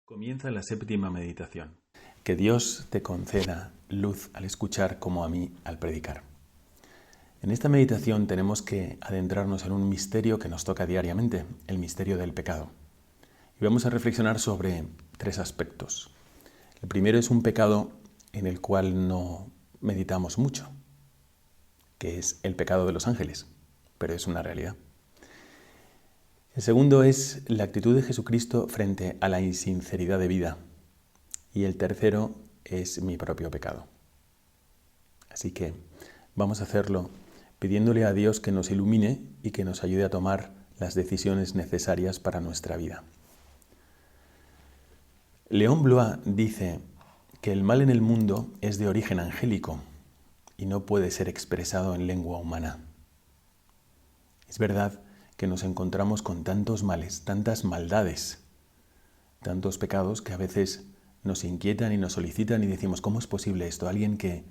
Comienza la séptima meditación. Que Dios te conceda luz al escuchar como a mí al predicar. En esta meditación tenemos que adentrarnos en un misterio que nos toca diariamente, el misterio del pecado. Y vamos a reflexionar sobre tres aspectos. El primero es un pecado en el cual no meditamos mucho, que es el pecado de los ángeles, pero es una realidad. El segundo es la actitud de Jesucristo frente a la insinceridad de vida. Y el tercero es mi propio pecado. Así que vamos a hacerlo pidiéndole a Dios que nos ilumine y que nos ayude a tomar las decisiones necesarias para nuestra vida. Léon Bloy dice que el mal en el mundo es de origen angélico y no puede ser expresado en lengua humana. Es verdad que nos encontramos con tantos males, tantas maldades, tantos pecados que a veces nos inquietan y nos solicitan y decimos, ¿cómo es posible esto? Alguien que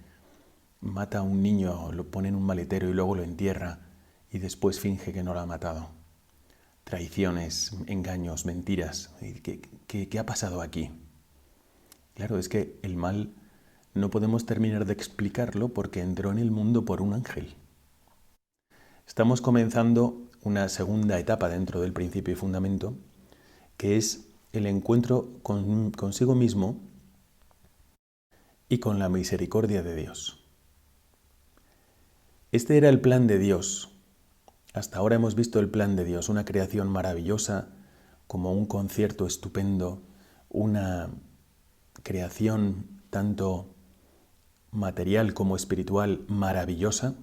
mata a un niño, lo pone en un maletero y luego lo entierra y después finge que no lo ha matado. Traiciones, engaños, mentiras. ¿Qué ha pasado aquí? Claro, es que el mal no podemos terminar de explicarlo porque entró en el mundo por un ángel. Estamos comenzando una segunda etapa dentro del principio y fundamento, que es el encuentro consigo mismo y con la misericordia de Dios. Este era el plan de Dios. Hasta ahora hemos visto el plan de Dios, una creación maravillosa, como un concierto estupendo, una creación tanto material como espiritual maravillosa,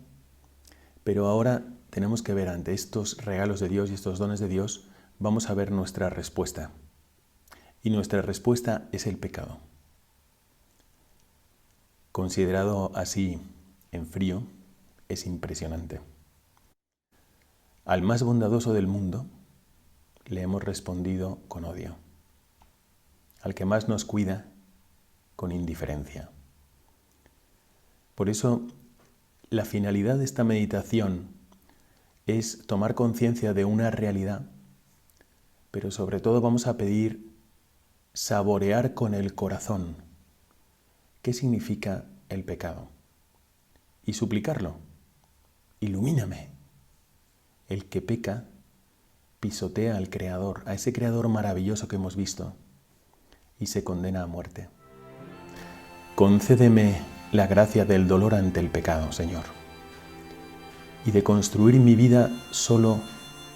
pero ahora tenemos que ver ante estos regalos de Dios y estos dones de Dios, vamos a ver nuestra respuesta. Y nuestra respuesta es el pecado. Considerado así en frío, es impresionante. Al más bondadoso del mundo le hemos respondido con odio. Al que más nos cuida, con indiferencia. Por eso, la finalidad de esta meditación es tomar conciencia de una realidad, pero sobre todo vamos a pedir saborear con el corazón qué significa el pecado y suplicarlo. Ilumíname. El que peca pisotea al Creador, a ese Creador maravilloso que hemos visto, y se condena a muerte. Concédeme la gracia del dolor ante el pecado, Señor, y de construir mi vida solo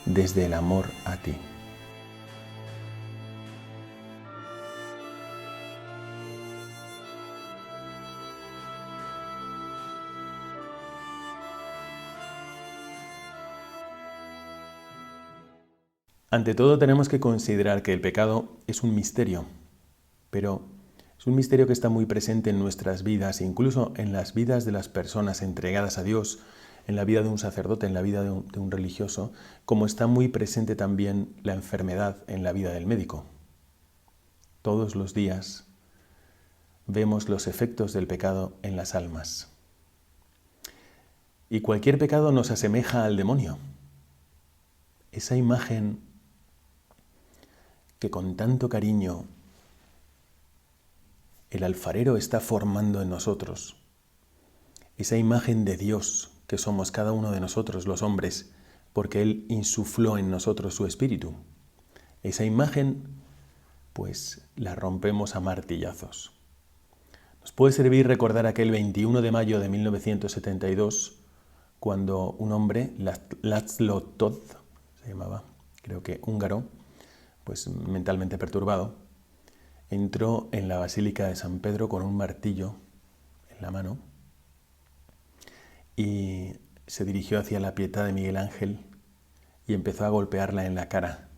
desde el amor a ti. Ante todo tenemos que considerar que el pecado es un misterio, pero es un misterio que está muy presente en nuestras vidas, incluso en las vidas de las personas entregadas a Dios, en la vida de un sacerdote, en la vida de un religioso, como está muy presente también la enfermedad en la vida del médico. Todos los días vemos los efectos del pecado en las almas. Y cualquier pecado nos asemeja al demonio. Esa imagen que con tanto cariño el alfarero está formando en nosotros. Esa imagen de Dios que somos cada uno de nosotros, los hombres, porque Él insufló en nosotros su espíritu. Esa imagen, pues, la rompemos a martillazos. Nos puede servir recordar aquel 21 de mayo de 1972, cuando un hombre, László Tóth, se llamaba, creo que húngaro, pues mentalmente perturbado, entró en la Basílica de San Pedro con un martillo en la mano y se dirigió hacia la Pietà de Miguel Ángel y empezó a golpearla en la cara.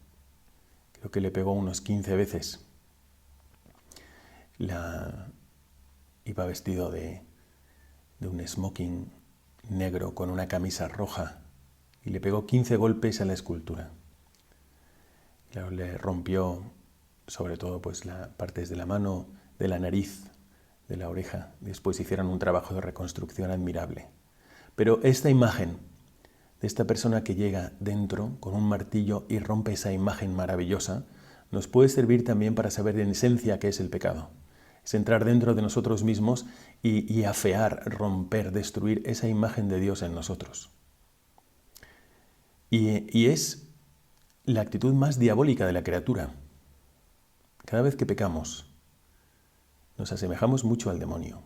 Creo que le pegó unos 15 veces. Iba vestido de un smoking negro con una camisa roja y le pegó 15 golpes a la escultura. Le rompió sobre todo pues las partes de la mano, de la nariz, de la oreja. Después hicieron un trabajo de reconstrucción admirable. Pero esta imagen de esta persona que llega dentro con un martillo y rompe esa imagen maravillosa, nos puede servir también para saber en esencia qué es el pecado. Es entrar dentro de nosotros mismos y afear, romper, destruir esa imagen de Dios en nosotros. Y es la actitud más diabólica de la criatura. Cada vez que pecamos, nos asemejamos mucho al demonio,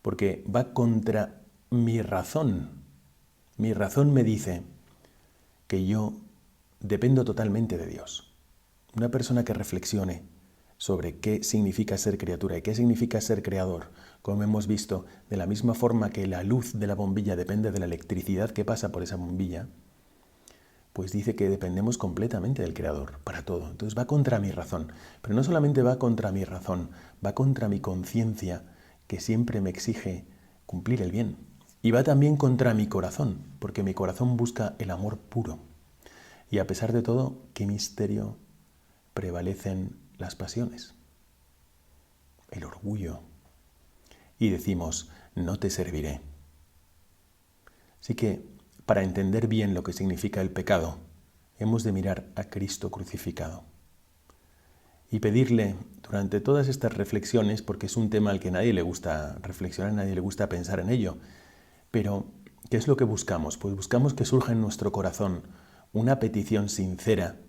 porque va contra mi razón. Mi razón me dice que yo dependo totalmente de Dios. Una persona que reflexione sobre qué significa ser criatura y qué significa ser creador, como hemos visto, de la misma forma que la luz de la bombilla depende de la electricidad que pasa por esa bombilla, pues dice que dependemos completamente del Creador para todo. Entonces va contra mi razón. Pero no solamente va contra mi razón, va contra mi conciencia, que siempre me exige cumplir el bien. Y va también contra mi corazón, porque mi corazón busca el amor puro. Y a pesar de todo, qué misterio, prevalecen las pasiones, el orgullo. Y decimos, no te serviré. Así que, para entender bien lo que significa el pecado, hemos de mirar a Cristo crucificado y pedirle durante todas estas reflexiones, porque es un tema al que a nadie le gusta reflexionar, a nadie le gusta pensar en ello, pero ¿qué es lo que buscamos? Pues buscamos que surja en nuestro corazón una petición sincera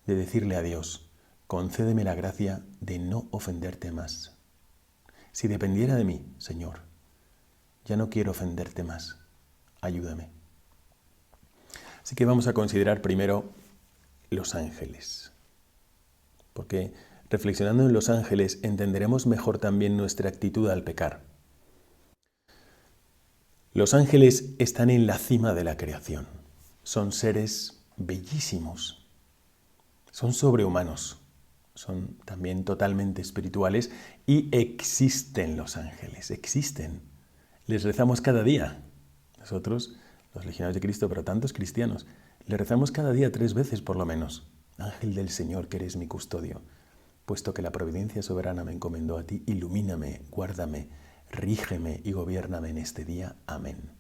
de decirle a Dios, concédeme la gracia de no ofenderte más. Si dependiera de mí, Señor, ya no quiero ofenderte más, ayúdame. Así que vamos a considerar primero los ángeles, porque reflexionando en los ángeles entenderemos mejor también nuestra actitud al pecar. Los ángeles están en la cima de la creación, son seres bellísimos, son sobrehumanos, son también totalmente espirituales y existen los ángeles, existen. Les rezamos cada día. Nosotros, los legionarios de Cristo, pero tantos cristianos, le rezamos cada día 3 veces por lo menos. Ángel del Señor, que eres mi custodio, puesto que la providencia soberana me encomendó a ti, ilumíname, guárdame, rígeme y gobiérname en este día. Amén.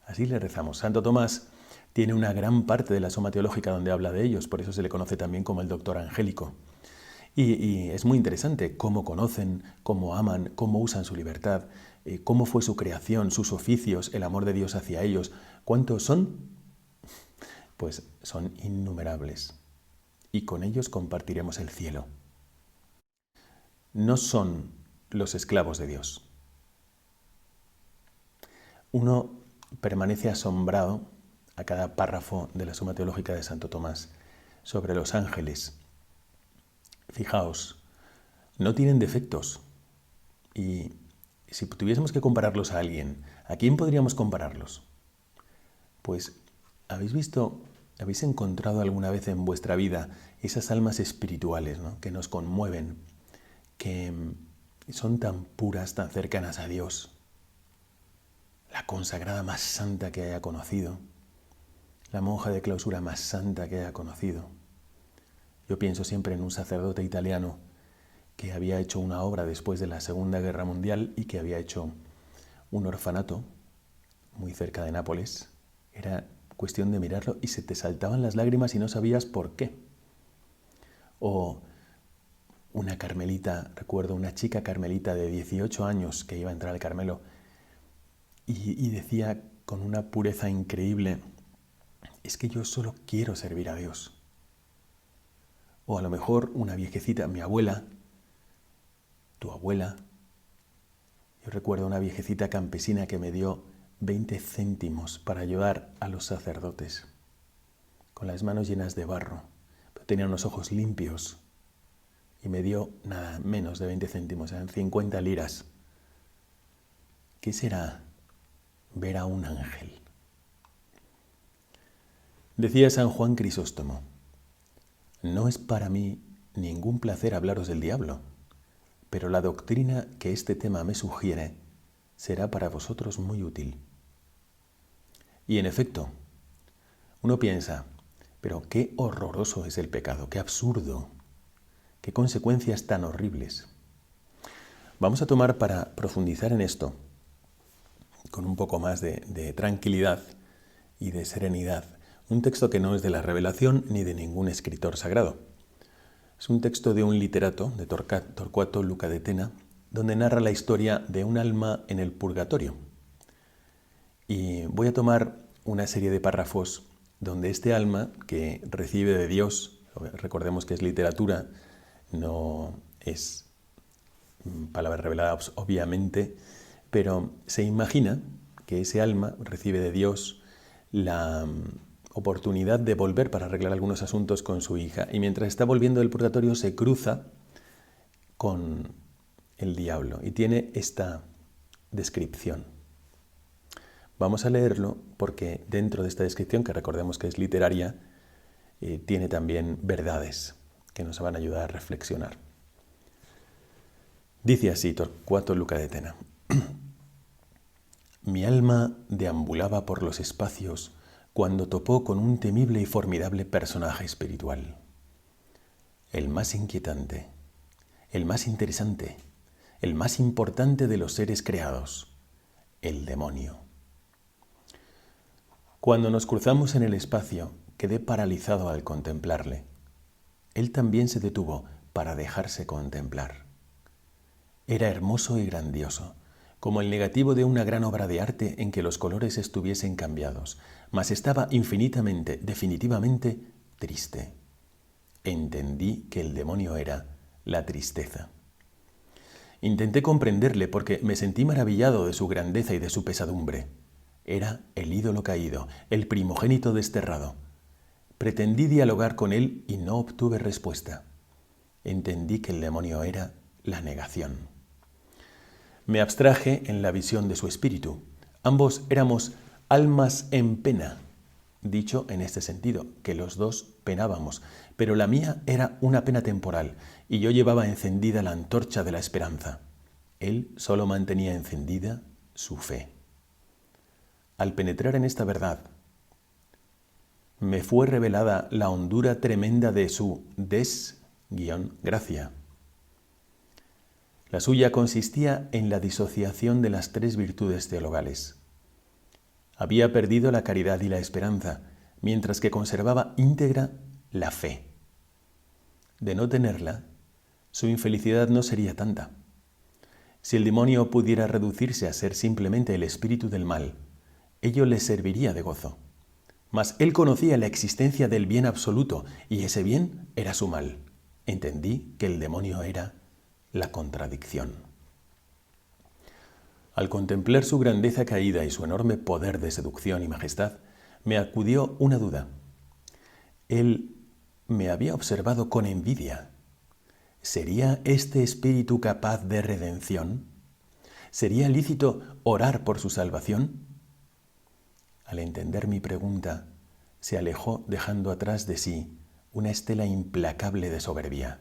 Así le rezamos. Santo Tomás tiene una gran parte de la Suma Teológica donde habla de ellos, por eso se le conoce también como el doctor angélico. Y es muy interesante cómo conocen, cómo aman, cómo usan su libertad, cómo fue su creación, sus oficios, el amor de Dios hacia ellos. ¿Cuántos son? Pues son innumerables. Y con ellos compartiremos el cielo. No son los esclavos de Dios. Uno permanece asombrado a cada párrafo de la Suma Teológica de Santo Tomás sobre los ángeles. Fijaos, no tienen defectos. Y si tuviésemos que compararlos a alguien, ¿a quién podríamos compararlos? Pues, habéis encontrado alguna vez en vuestra vida esas almas espirituales, ¿no?, que nos conmueven, que son tan puras, tan cercanas a Dios? La consagrada más santa que haya conocido, la monja de clausura más santa que haya conocido. Yo pienso siempre en un sacerdote italiano que había hecho una obra después de la Segunda Guerra Mundial y que había hecho un orfanato muy cerca de Nápoles. Era cuestión de mirarlo y se te saltaban las lágrimas y no sabías por qué. O una carmelita, recuerdo una chica carmelita de 18 años que iba a entrar al Carmelo y decía con una pureza increíble, es que yo solo quiero servir a Dios. O a lo mejor una viejecita, mi abuela, tu abuela. Yo recuerdo una viejecita campesina que me dio 20 céntimos para ayudar a los sacerdotes, con las manos llenas de barro, pero tenía unos ojos limpios y me dio nada menos de 20 céntimos, eran 50 liras. ¿Qué será ver a un ángel? Decía San Juan Crisóstomo, no es para mí ningún placer hablaros del diablo, pero la doctrina que este tema me sugiere será para vosotros muy útil. Y en efecto, uno piensa, pero qué horroroso es el pecado, qué absurdo, qué consecuencias tan horribles. Vamos a tomar para profundizar en esto, con un poco más de tranquilidad y de serenidad, un texto que no es de la Revelación ni de ningún escritor sagrado. Es un texto de un literato, de Torquato Luca de Tena, donde narra la historia de un alma en el purgatorio. Y voy a tomar una serie de párrafos donde este alma que recibe de Dios, recordemos que es literatura, no es palabra revelada obviamente, pero se imagina que ese alma recibe de Dios la oportunidad de volver para arreglar algunos asuntos con su hija, y mientras está volviendo del purgatorio se cruza con el diablo y tiene esta descripción. Vamos a leerlo porque dentro de esta descripción, que recordemos que es literaria, tiene también verdades que nos van a ayudar a reflexionar. Dice así Torquato Luca de Tena: Mi alma deambulaba por los espacios cuando topó con un temible y formidable personaje espiritual. El más inquietante, el más interesante, el más importante de los seres creados, el demonio. Cuando nos cruzamos en el espacio, quedé paralizado al contemplarle. Él también se detuvo para dejarse contemplar. Era hermoso y grandioso, como el negativo de una gran obra de arte en que los colores estuviesen cambiados, mas estaba infinitamente, definitivamente, triste. Entendí que el demonio era la tristeza. Intenté comprenderle porque me sentí maravillado de su grandeza y de su pesadumbre. Era el ídolo caído, el primogénito desterrado. Pretendí dialogar con él y no obtuve respuesta. Entendí que el demonio era la negación. Me abstraje en la visión de su espíritu. Ambos éramos almas en pena, dicho en este sentido, que los dos penábamos, pero la mía era una pena temporal y yo llevaba encendida la antorcha de la esperanza. Él solo mantenía encendida su fe. Al penetrar en esta verdad, me fue revelada la hondura tremenda de su gracia. La suya consistía en la disociación de las tres virtudes teologales. Había perdido la caridad y la esperanza, mientras que conservaba íntegra la fe. De no tenerla, su infelicidad no sería tanta. Si el demonio pudiera reducirse a ser simplemente el espíritu del mal, ello le serviría de gozo. Mas él conocía la existencia del bien absoluto y ese bien era su mal. Entendí que el demonio era la contradicción. Al contemplar su grandeza caída y su enorme poder de seducción y majestad, me acudió una duda. Él me había observado con envidia. ¿Sería este espíritu capaz de redención? ¿Sería lícito orar por su salvación? Al entender mi pregunta, se alejó dejando atrás de sí una estela implacable de soberbia.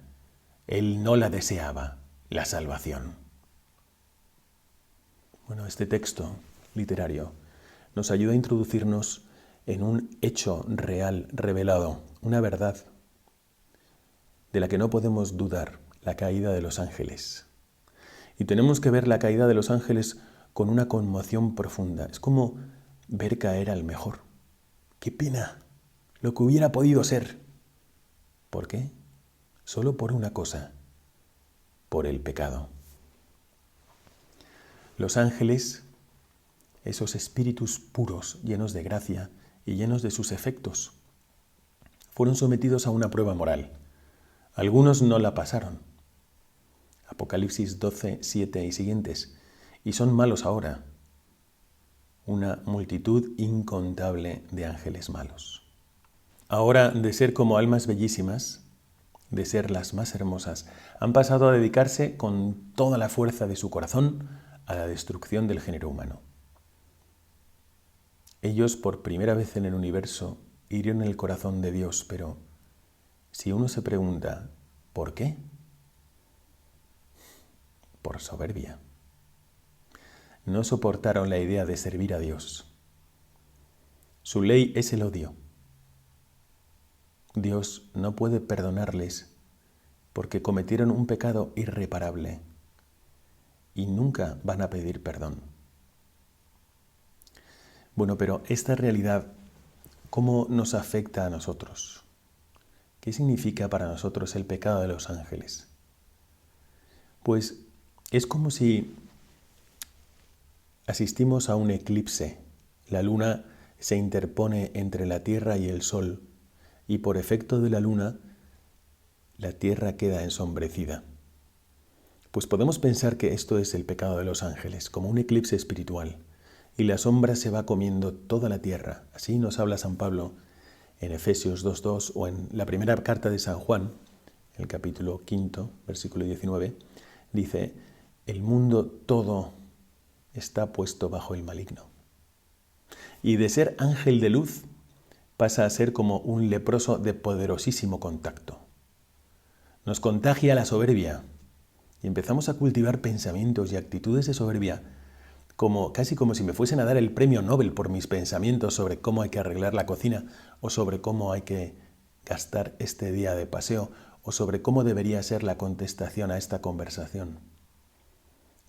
Él no la deseaba, la salvación. Bueno, este texto literario nos ayuda a introducirnos en un hecho real revelado, una verdad de la que no podemos dudar, la caída de los ángeles. Y tenemos que ver la caída de los ángeles con una conmoción profunda. Es como ver caer al mejor. ¡Qué pena! Lo que hubiera podido ser. ¿Por qué? Solo por una cosa, por el pecado. Los ángeles, esos espíritus puros, llenos de gracia y llenos de sus efectos, fueron sometidos a una prueba moral. Algunos no la pasaron. Apocalipsis 12, 7 y siguientes. Y son malos ahora. Una multitud incontable de ángeles malos. Ahora, de ser como almas bellísimas, de ser las más hermosas, han pasado a dedicarse con toda la fuerza de su corazón a la destrucción del género humano. Ellos, por primera vez en el universo, hirieron el corazón de Dios, pero si uno se pregunta, ¿por qué? Por soberbia. No soportaron la idea de servir a Dios. Su ley es el odio. Dios no puede perdonarles porque cometieron un pecado irreparable y nunca van a pedir perdón. Bueno, pero esta realidad, ¿cómo nos afecta a nosotros? ¿Qué significa para nosotros el pecado de los ángeles? Pues es como si asistimos a un eclipse. La luna se interpone entre la Tierra y el Sol, y por efecto de la luna, la Tierra queda ensombrecida. Pues podemos pensar que esto es el pecado de los ángeles, como un eclipse espiritual, y la sombra se va comiendo toda la tierra. Así nos habla San Pablo en Efesios 2:2 o en la primera carta de San Juan, el capítulo 5, versículo 19, dice, el mundo todo está puesto bajo el maligno. Y de ser ángel de luz pasa a ser como un leproso de poderosísimo contacto. Nos contagia la soberbia y empezamos a cultivar pensamientos y actitudes de soberbia casi como si me fuesen a dar el premio Nobel por mis pensamientos sobre cómo hay que arreglar la cocina o sobre cómo hay que gastar este día de paseo o sobre cómo debería ser la contestación a esta conversación.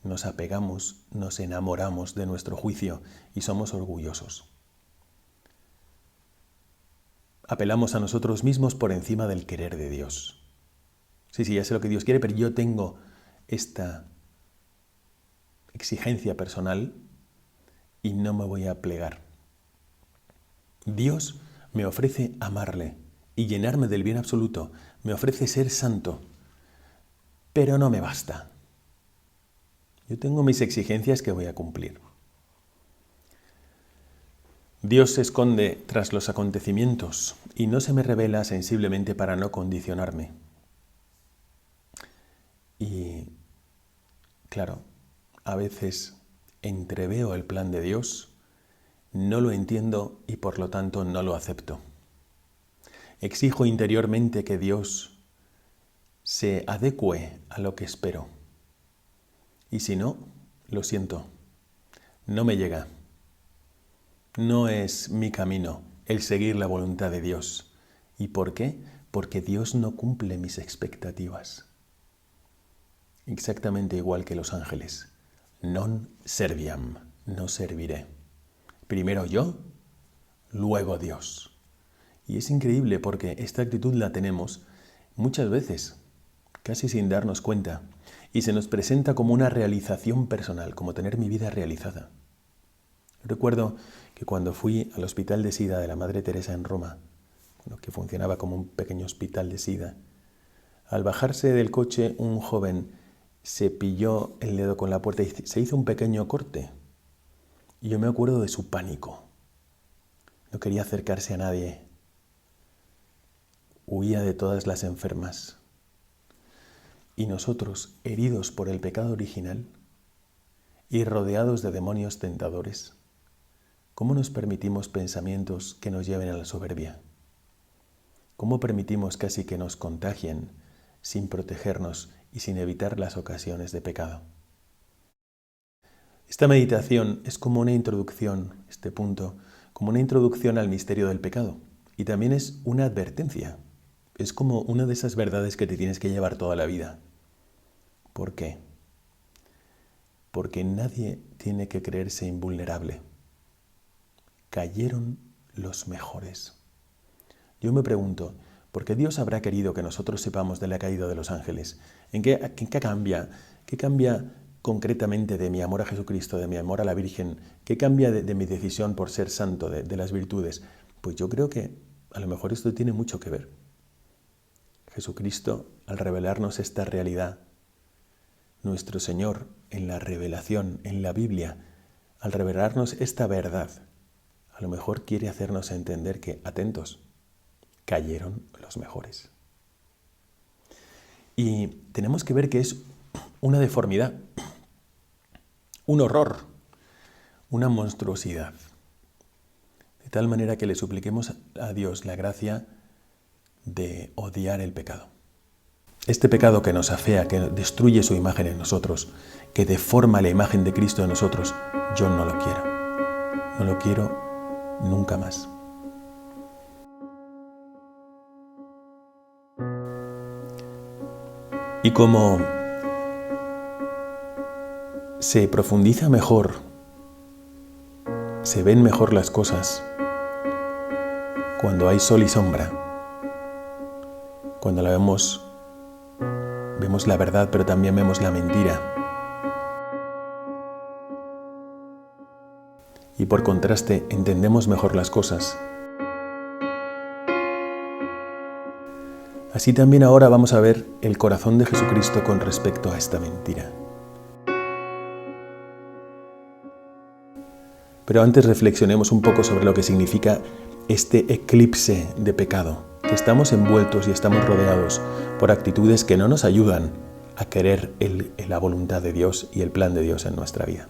Nos apegamos, nos enamoramos de nuestro juicio y somos orgullosos. Apelamos a nosotros mismos por encima del querer de Dios. Sí, ya sé lo que Dios quiere, pero yo tengo esta exigencia personal y no me voy a plegar. Dios me ofrece amarle y llenarme del bien absoluto, me ofrece ser santo, pero no me basta. Yo tengo mis exigencias que voy a cumplir. Dios se esconde tras los acontecimientos y no se me revela sensiblemente para no condicionarme. Y, claro, a veces entreveo el plan de Dios, no lo entiendo y por lo tanto no lo acepto. Exijo interiormente que Dios se adecue a lo que espero. Y si no, lo siento, no me llega. No es mi camino el seguir la voluntad de Dios. ¿Y por qué? Porque Dios no cumple mis expectativas. Exactamente igual que los ángeles. Non serviam, no serviré. Primero yo, luego Dios. Y es increíble porque esta actitud la tenemos muchas veces, casi sin darnos cuenta, y se nos presenta como una realización personal, como tener mi vida realizada. Recuerdo que cuando fui al Hospital de SIDA de la Madre Teresa en Roma, que funcionaba como un pequeño hospital de SIDA, al bajarse del coche un joven se pilló el dedo con la puerta y se hizo un pequeño corte. Y yo me acuerdo de su pánico. No quería acercarse a nadie. Huía de todas las enfermas. Y nosotros, heridos por el pecado original y rodeados de demonios tentadores, ¿cómo nos permitimos pensamientos que nos lleven a la soberbia? ¿Cómo permitimos casi que nos contagien sin protegernos y sin evitar las ocasiones de pecado? Esta meditación es como una introducción, este punto, como una introducción al misterio del pecado. Y también es una advertencia. Es como una de esas verdades que te tienes que llevar toda la vida. ¿Por qué? Porque nadie tiene que creerse invulnerable. Cayeron los mejores. Yo me pregunto, ¿por qué Dios habrá querido que nosotros sepamos de la caída de los ángeles? ¿En qué cambia? ¿Qué cambia concretamente de mi amor a Jesucristo, de mi amor a la Virgen? ¿Qué cambia de mi decisión por ser santo, de las virtudes? Pues yo creo que a lo mejor esto tiene mucho que ver. Jesucristo, al revelarnos esta realidad, nuestro Señor, en la revelación, en la Biblia, al revelarnos esta verdad, a lo mejor quiere hacernos entender que, atentos, cayeron los mejores. Y tenemos que ver que es una deformidad, un horror, una monstruosidad. De tal manera que le supliquemos a Dios la gracia de odiar el pecado. Este pecado que nos afea, que destruye su imagen en nosotros, que deforma la imagen de Cristo en nosotros, yo no lo quiero. No lo quiero nunca más. Y como se profundiza mejor, se ven mejor las cosas cuando hay sol y sombra. Cuando la vemos, vemos la verdad, pero también vemos la mentira. Y por contraste, entendemos mejor las cosas. Así también ahora vamos a ver el corazón de Jesucristo con respecto a esta mentira. Pero antes reflexionemos un poco sobre lo que significa este eclipse de pecado, que estamos envueltos y estamos rodeados por actitudes que no nos ayudan a querer la voluntad de Dios y el plan de Dios en nuestra vida.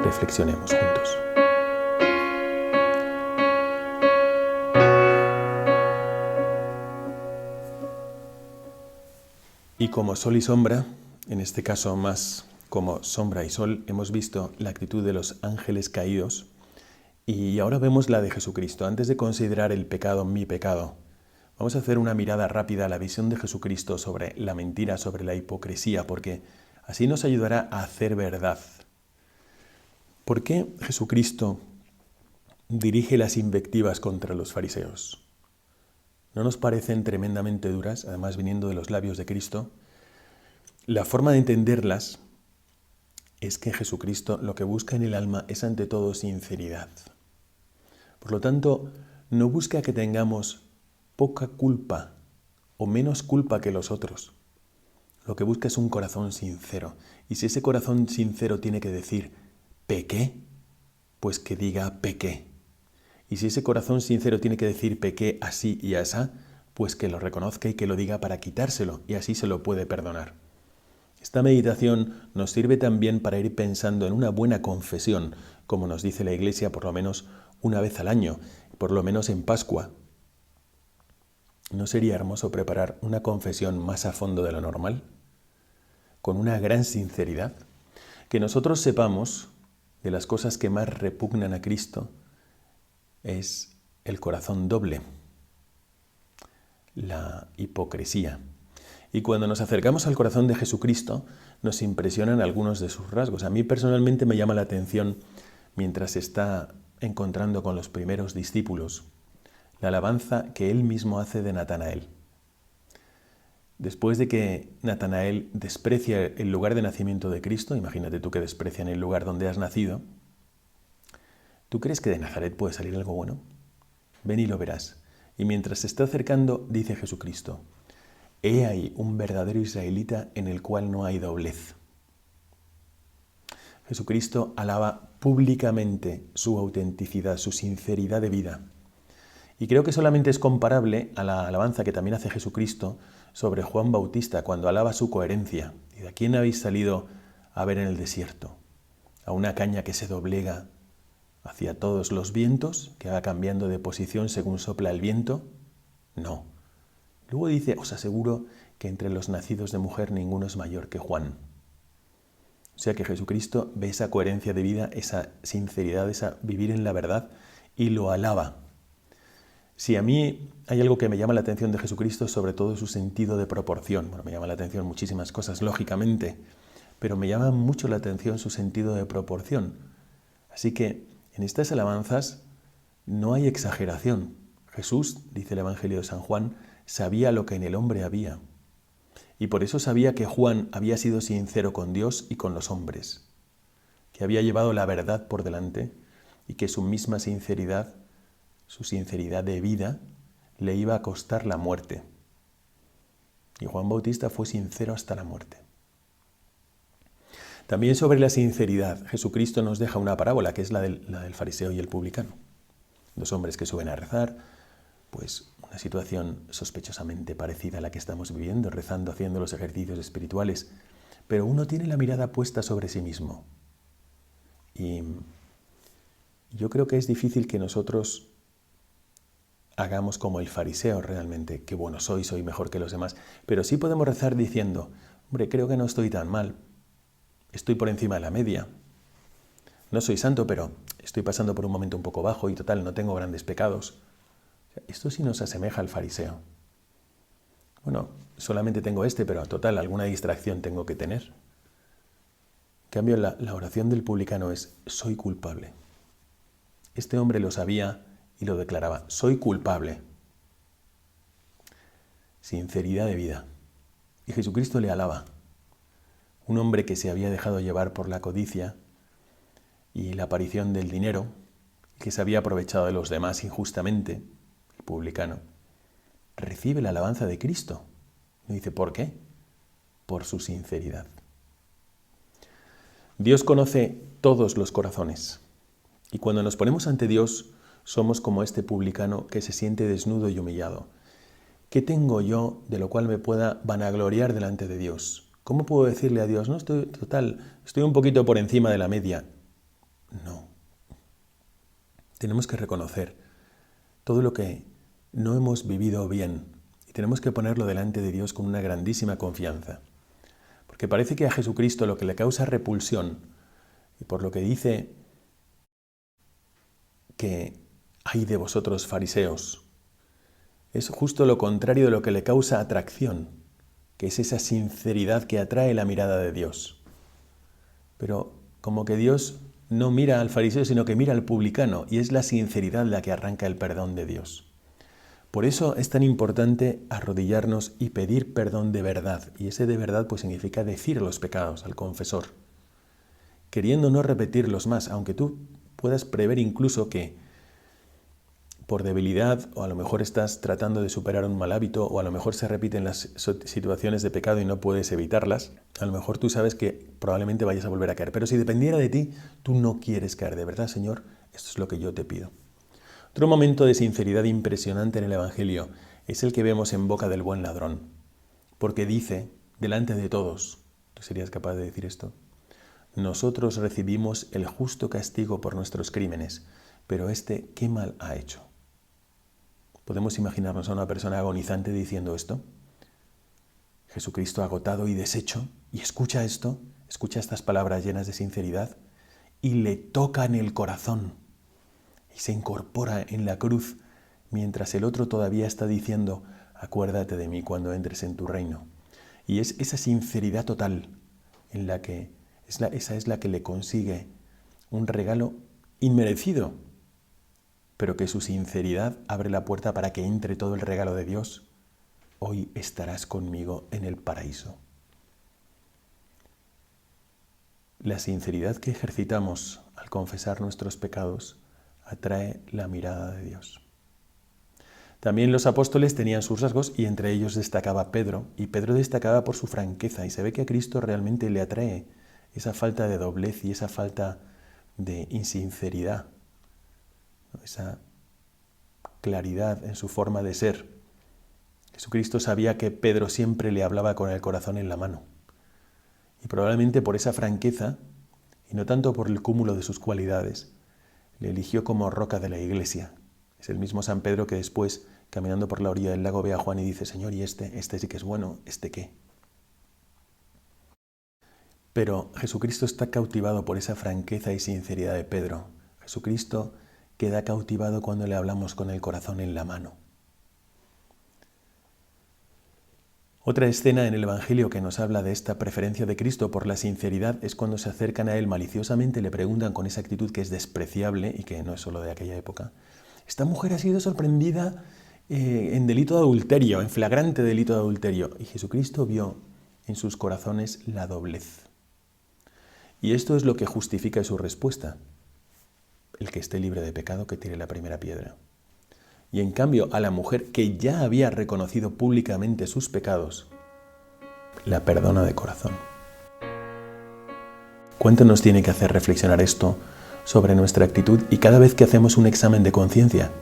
Reflexionemos juntos. Y como sol y sombra, en este caso más como sombra y sol, hemos visto la actitud de los ángeles caídos y ahora vemos la de Jesucristo. Antes de considerar el pecado, mi pecado, vamos a hacer una mirada rápida a la visión de Jesucristo sobre la mentira, sobre la hipocresía, porque así nos ayudará a hacer verdad. ¿Por qué Jesucristo dirige las invectivas contra los fariseos? ¿No nos parecen tremendamente duras, además viniendo de los labios de Cristo? La forma de entenderlas es que Jesucristo lo que busca en el alma es ante todo sinceridad. Por lo tanto, no busca que tengamos poca culpa o menos culpa que los otros. Lo que busca es un corazón sincero. Y si ese corazón sincero tiene que decir pequé, pues que diga pequé. Y si ese corazón sincero tiene que decir pequé así y asá, pues que lo reconozca y que lo diga para quitárselo, y así se lo puede perdonar. Esta meditación nos sirve también para ir pensando en una buena confesión, como nos dice la Iglesia por lo menos una vez al año, por lo menos en Pascua. ¿No sería hermoso preparar una confesión más a fondo de lo normal? Con una gran sinceridad. Que nosotros sepamos de las cosas que más repugnan a Cristo es el corazón doble, la hipocresía. Y cuando nos acercamos al corazón de Jesucristo, nos impresionan algunos de sus rasgos. A mí personalmente me llama la atención, mientras está encontrando con los primeros discípulos, la alabanza que él mismo hace de Natanael. Después de que Natanael desprecia el lugar de nacimiento de Cristo, imagínate tú que desprecian el lugar donde has nacido, ¿tú crees que de Nazaret puede salir algo bueno? Ven y lo verás. Y mientras se está acercando, dice Jesucristo, he ahí un verdadero israelita en el cual no hay doblez. Jesucristo alaba públicamente su autenticidad, su sinceridad de vida. Y creo que solamente es comparable a la alabanza que también hace Jesucristo sobre Juan Bautista cuando alaba su coherencia. ¿Y a quién habéis salido a ver en el desierto? ¿A una caña que se doblega hacia todos los vientos, que va cambiando de posición según sopla el viento? No. Luego dice, os aseguro que entre los nacidos de mujer ninguno es mayor que Juan. O sea que Jesucristo ve esa coherencia de vida, esa sinceridad, esa vivir en la verdad y lo alaba. Si a mí hay algo que me llama la atención de Jesucristo, sobre todo su sentido de proporción. Bueno, me llama la atención muchísimas cosas, lógicamente, pero me llama mucho la atención su sentido de proporción. Así que en estas alabanzas no hay exageración. Jesús, dice el Evangelio de San Juan, sabía lo que en el hombre había. Y por eso sabía que Juan había sido sincero con Dios y con los hombres, que había llevado la verdad por delante y que su misma sinceridad, su sinceridad de vida, le iba a costar la muerte. Y Juan Bautista fue sincero hasta la muerte. También sobre la sinceridad, Jesucristo nos deja una parábola, que es la del fariseo y el publicano. Dos hombres que suben a rezar, pues una situación sospechosamente parecida a la que estamos viviendo, rezando, haciendo los ejercicios espirituales, pero uno tiene la mirada puesta sobre sí mismo. Y yo creo que es difícil que nosotros hagamos como el fariseo realmente, qué bueno soy mejor que los demás, pero sí podemos rezar diciendo, hombre, creo que no estoy tan mal, estoy por encima de la media, no soy santo, pero estoy pasando por un momento un poco bajo y total, no tengo grandes pecados. Esto sí nos asemeja al fariseo. Bueno, solamente tengo pero total, alguna distracción tengo que tener. En cambio, la oración del publicano es: soy culpable. Este hombre lo sabía y lo declaraba: soy culpable. Sinceridad de vida. Y Jesucristo le alaba. Un hombre que se había dejado llevar por la codicia y la aparición del dinero, que se había aprovechado de los demás injustamente, el publicano, recibe la alabanza de Cristo. Y dice: ¿por qué? Por su sinceridad. Dios conoce todos los corazones. Y cuando nos ponemos ante Dios, somos como este publicano que se siente desnudo y humillado. ¿Qué tengo yo de lo cual me pueda vanagloriar delante de Dios? ¿Cómo puedo decirle a Dios: no, estoy un poquito por encima de la media? No. Tenemos que reconocer todo lo que no hemos vivido bien y tenemos que ponerlo delante de Dios con una grandísima confianza. Porque parece que a Jesucristo lo que le causa repulsión, y por lo que dice que ay de vosotros fariseos, es justo lo contrario de lo que le causa atracción, que es esa sinceridad que atrae la mirada de Dios. Pero como que Dios no mira al fariseo, sino que mira al publicano, y es la sinceridad la que arranca el perdón de Dios. Por eso es tan importante arrodillarnos y pedir perdón de verdad. Y ese de verdad pues significa decir los pecados al confesor, queriendo no repetirlos más, aunque tú puedas prever incluso que por debilidad, o a lo mejor estás tratando de superar un mal hábito, o a lo mejor se repiten las situaciones de pecado y no puedes evitarlas, a lo mejor tú sabes que probablemente vayas a volver a caer. Pero si dependiera de ti, tú no quieres caer. De verdad, Señor, esto es lo que yo te pido. Otro momento de sinceridad impresionante en el Evangelio es el que vemos en boca del buen ladrón, porque dice, delante de todos, ¿tú serías capaz de decir esto? Nosotros recibimos el justo castigo por nuestros crímenes, pero ¿qué mal ha hecho? ¿Podemos imaginarnos a una persona agonizante diciendo esto? Jesucristo agotado y deshecho, y escucha esto, escucha estas palabras llenas de sinceridad, y le toca en el corazón. Y se incorpora en la cruz, mientras el otro todavía está diciendo: acuérdate de mí cuando entres en tu reino. Y es esa sinceridad total en la que esa es la que le consigue un regalo inmerecido, pero que su sinceridad abre la puerta para que entre todo el regalo de Dios. Hoy estarás conmigo en el paraíso. La sinceridad que ejercitamos al confesar nuestros pecados atrae la mirada de Dios. También los apóstoles tenían sus rasgos y entre ellos destacaba Pedro, y Pedro destacaba por su franqueza, y se ve que a Cristo realmente le atrae esa falta de doblez y esa falta de insinceridad, esa claridad en su forma de ser. Jesucristo sabía que Pedro siempre le hablaba con el corazón en la mano, y probablemente por esa franqueza, y no tanto por el cúmulo de sus cualidades, le eligió como roca de la iglesia. Es el mismo San Pedro que después, caminando por la orilla del lago, ve a Juan y dice: Señor, ¿y este sí que es bueno? ¿Este qué? Pero Jesucristo está cautivado por esa franqueza y sinceridad de Pedro. Jesucristo queda cautivado cuando le hablamos con el corazón en la mano. Otra escena en el Evangelio que nos habla de esta preferencia de Cristo por la sinceridad es cuando se acercan a Él maliciosamente y le preguntan con esa actitud que es despreciable y que no es solo de aquella época: esta mujer ha sido sorprendida en delito de adulterio, en flagrante delito de adulterio. Y Jesucristo vio en sus corazones la doblez. Y esto es lo que justifica su respuesta: el que esté libre de pecado, que tire la primera piedra. Y en cambio, a la mujer que ya había reconocido públicamente sus pecados, la perdona de corazón. ¿Cuánto nos tiene que hacer reflexionar esto sobre nuestra actitud y cada vez que hacemos un examen de conciencia?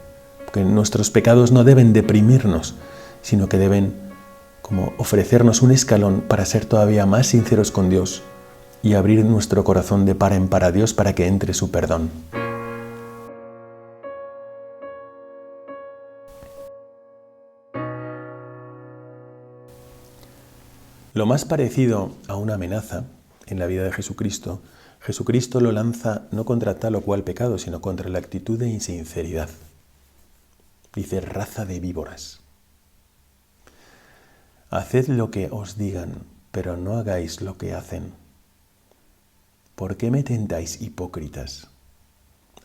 Porque nuestros pecados no deben deprimirnos, sino que deben como ofrecernos un escalón para ser todavía más sinceros con Dios y abrir nuestro corazón de par en par a Dios para que entre su perdón. Lo más parecido a una amenaza en la vida de Jesucristo, Jesucristo lo lanza no contra tal o cual pecado, sino contra la actitud de insinceridad. Dice: raza de víboras. Haced lo que os digan, pero no hagáis lo que hacen. ¿Por qué me tentáis, hipócritas?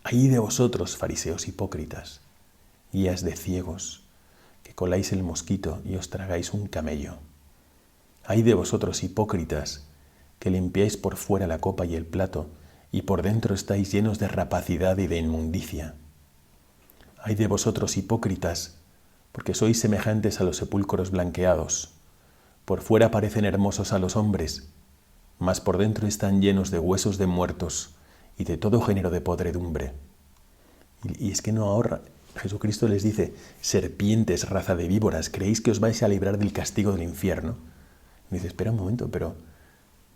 ¡Ay de vosotros, fariseos hipócritas, guías de ciegos, que coláis el mosquito y os tragáis un camello! ¡Ay de vosotros, hipócritas, que limpiáis por fuera la copa y el plato, y por dentro estáis llenos de rapacidad y de inmundicia! ¡Ay de vosotros, hipócritas, porque sois semejantes a los sepulcros blanqueados! Por fuera parecen hermosos a los hombres, mas por dentro están llenos de huesos de muertos y de todo género de podredumbre. Y es que no ahorra. Jesucristo les dice: serpientes, raza de víboras, ¿creéis que os vais a librar del castigo del infierno? Y dice: espera un momento, pero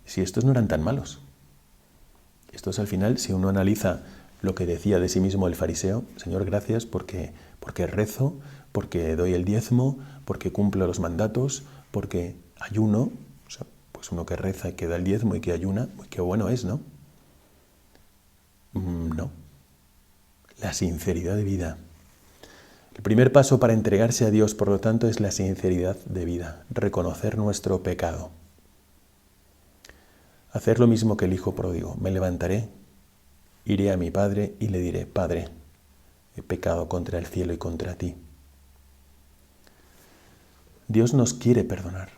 si estos no eran tan malos. Estos al final, si uno analiza lo que decía de sí mismo el fariseo: Señor, gracias porque rezo, porque doy el diezmo, porque cumplo los mandatos, porque ayuno. O sea, pues uno que reza y que da el diezmo y que ayuna, qué bueno es, ¿no? No. La sinceridad de vida. El primer paso para entregarse a Dios, por lo tanto, es la sinceridad de vida, reconocer nuestro pecado. Hacer lo mismo que el hijo pródigo: me levantaré, iré a mi padre y le diré: Padre, he pecado contra el cielo y contra ti. Dios nos quiere perdonar,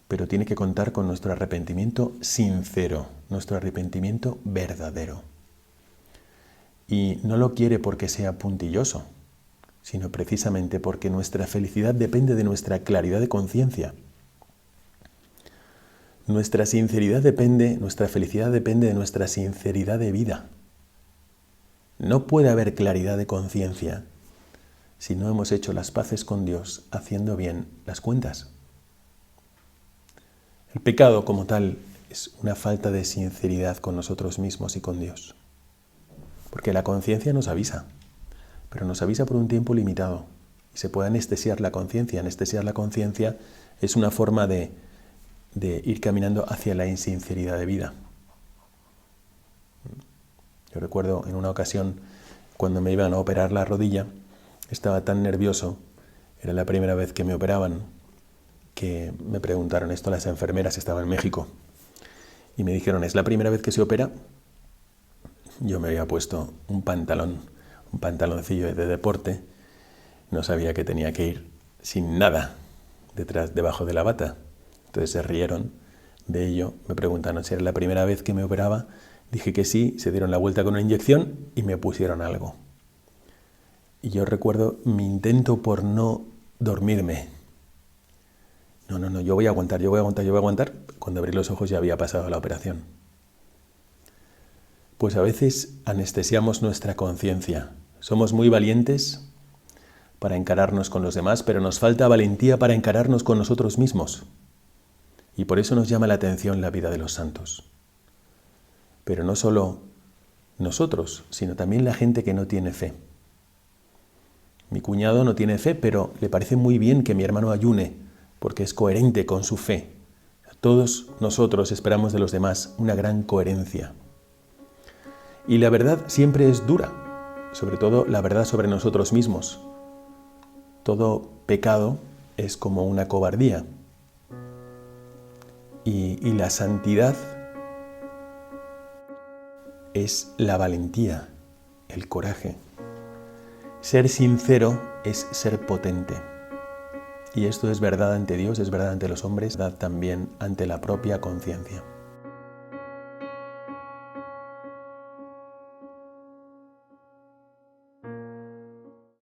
pero tiene que contar con nuestro arrepentimiento sincero, nuestro arrepentimiento verdadero. Y no lo quiere porque sea puntilloso, sino precisamente porque nuestra felicidad depende de nuestra claridad de conciencia. Nuestra felicidad depende de nuestra sinceridad de vida. No puede haber claridad de conciencia si no hemos hecho las paces con Dios haciendo bien las cuentas. El pecado como tal es una falta de sinceridad con nosotros mismos y con Dios. Porque la conciencia nos avisa, pero nos avisa por un tiempo limitado. Y se puede anestesiar la conciencia. Anestesiar la conciencia es una forma de ir caminando hacia la insinceridad de vida. Yo recuerdo en una ocasión, cuando me iban a operar la rodilla, estaba tan nervioso, era la primera vez que me operaban, que me preguntaron esto las enfermeras, estaba en México, y me dijeron: ¿es la primera vez que se opera? Yo me había puesto un pantaloncillo de deporte, no sabía que tenía que ir sin nada debajo de la bata. Entonces se rieron de ello, me preguntaron si era la primera vez que me operaba, dije que sí, se dieron la vuelta con una inyección y me pusieron algo. Y yo recuerdo mi intento por no dormirme. No, yo voy a aguantar. Cuando abrí los ojos ya había pasado la operación. Pues a veces anestesiamos nuestra conciencia. Somos muy valientes para encararnos con los demás, pero nos falta valentía para encararnos con nosotros mismos. Y por eso nos llama la atención la vida de los santos. Pero no solo nosotros, sino también la gente que no tiene fe. Mi cuñado no tiene fe, pero le parece muy bien que mi hermano ayune, porque es coherente con su fe. Todos nosotros esperamos de los demás una gran coherencia. Y la verdad siempre es dura, sobre todo la verdad sobre nosotros mismos. Todo pecado es como una cobardía. Y la santidad es la valentía, el coraje. Ser sincero es ser potente. Y esto es verdad ante Dios, es verdad ante los hombres, es verdad también ante la propia conciencia.